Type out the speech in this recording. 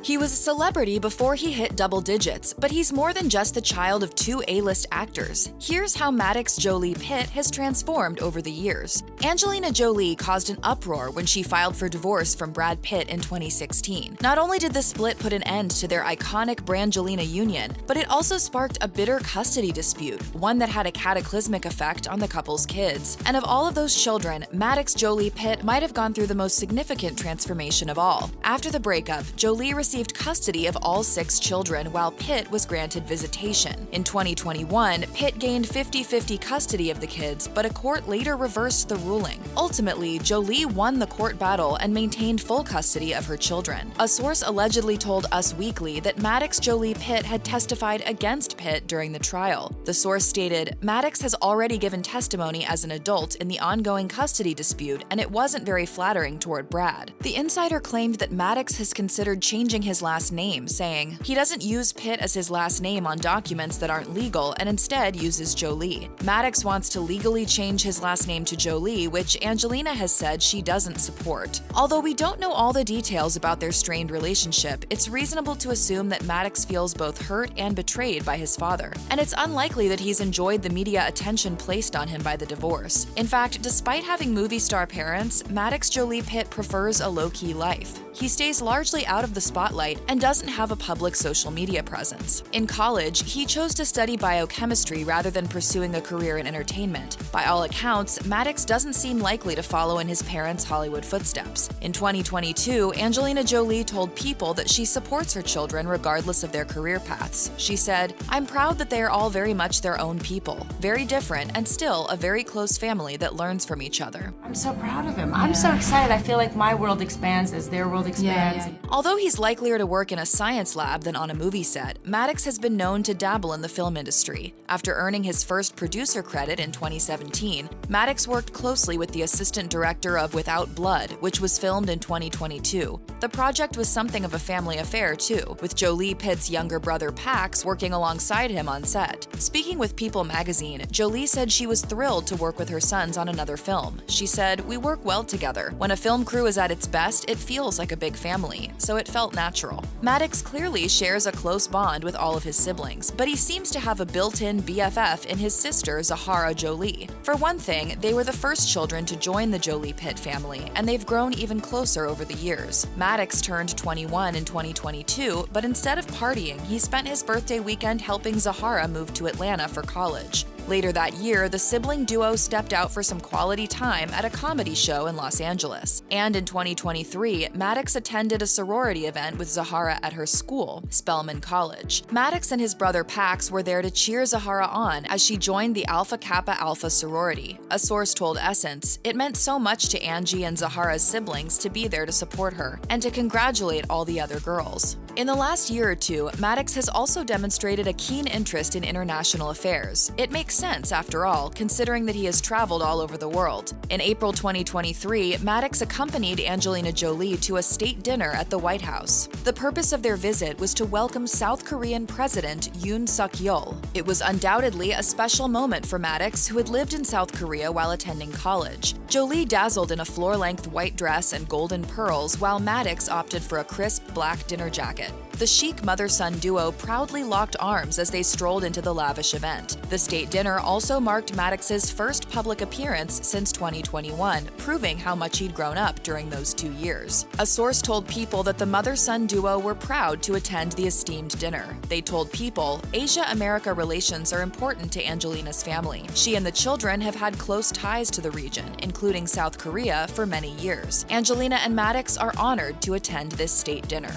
He was a celebrity before he hit double digits, but he's more than just the child of two A-list actors. Here's how Maddox Jolie-Pitt has transformed over the years. Angelina Jolie caused an uproar when she filed for divorce from Brad Pitt in 2016. Not only did the split put an end to their iconic Brangelina union, but it also sparked a bitter custody dispute, one that had a cataclysmic effect on the couple's kids. And of all of those children, Maddox Jolie-Pitt might have gone through the most significant transformation of all. After the breakup, Jolie received custody of all 6 children while Pitt was granted visitation. In 2021, Pitt gained 50-50 custody of the kids, but a court later reversed the ruling. Ultimately, Jolie won the court battle and maintained full custody of her children. A source allegedly told Us Weekly that Maddox Jolie-Pitt had testified against Pitt during the trial. The source stated, "Maddox has already given testimony as an adult in the ongoing custody dispute, and it wasn't very flattering toward Brad." The insider claimed that Maddox has considered changing his last name, saying, "He doesn't use Pitt as his last name on documents that aren't legal and instead uses Jolie." Maddox wants to legally change his last name to Jolie, which Angelina has said she doesn't support. Although we don't know all the details about their strained relationship, it's reasonable to assume that Maddox feels both hurt and betrayed by his father. And it's unlikely that he's enjoyed the media attention placed on him by the divorce. In fact, despite having movie star parents, Maddox Jolie-Pitt prefers a low-key life. He stays largely out of the spotlight and doesn't have a public social media presence. In college, he chose to study biochemistry rather than pursuing a career in entertainment. By all accounts, Maddox doesn't seem likely to follow in his parents' Hollywood footsteps. In 2022, Angelina Jolie told People that she supports her children regardless of their career paths. She said, "I'm proud that they are all very much their own people, very different and still a very close family that learns from each other." I'm so proud of him. I'm so excited. I feel like my world expands as their world expands. Although he's likelier to work in a science lab than on a movie set, Maddox has been known to dabble in the film industry. After earning his first producer credit in 2017, Maddox worked closely with the assistant director of Without Blood, which was filmed in 2022. The project was something of a family affair, too, with Jolie-Pitt's younger brother Pax working alongside him on set. Speaking with People magazine, Jolie said she was thrilled to work with her sons on another film. She said, "We work well together. When a film crew is at its best, it feels like a big family, so it felt natural." Maddox clearly shares a close bond with all of his siblings, but he seems to have a built-in BFF in his sister Zahara Jolie. For one thing, they were the first children to join the Jolie-Pitt family, and they've grown even closer over the years. Maddox turned 21 in 2022, but instead of partying, he spent his birthday weekend helping Zahara move to Atlanta for college. Later that year, the sibling duo stepped out for some quality time at a comedy show in Los Angeles. And in 2023, Maddox attended a sorority event with Zahara at her school, Spelman College. Maddox and his brother Pax were there to cheer Zahara on as she joined the Alpha Kappa Alpha sorority. A source told Essence, "It meant so much to Angie and Zahara's siblings to be there to support her and to congratulate all the other girls." In the last year or two, Maddox has also demonstrated a keen interest in international affairs. It makes sense, after all, considering that he has traveled all over the world. In April 2023, Maddox accompanied Angelina Jolie to a state dinner at the White House. The purpose of their visit was to welcome South Korean President Yoon Suk-yeol. It was undoubtedly a special moment for Maddox, who had lived in South Korea while attending college. Jolie dazzled in a floor-length white dress and golden pearls, while Maddox opted for a crisp black dinner jacket. The chic mother-son duo proudly locked arms as they strolled into the lavish event. The state dinner also marked Maddox's first public appearance since 2021, proving how much he'd grown up during those 2 years. A source told People that the mother-son duo were proud to attend the esteemed dinner. They told People, "Asia-America relations are important to Angelina's family. She and the children have had close ties to the region, including South Korea, for many years. Angelina and Maddox are honored to attend this state dinner."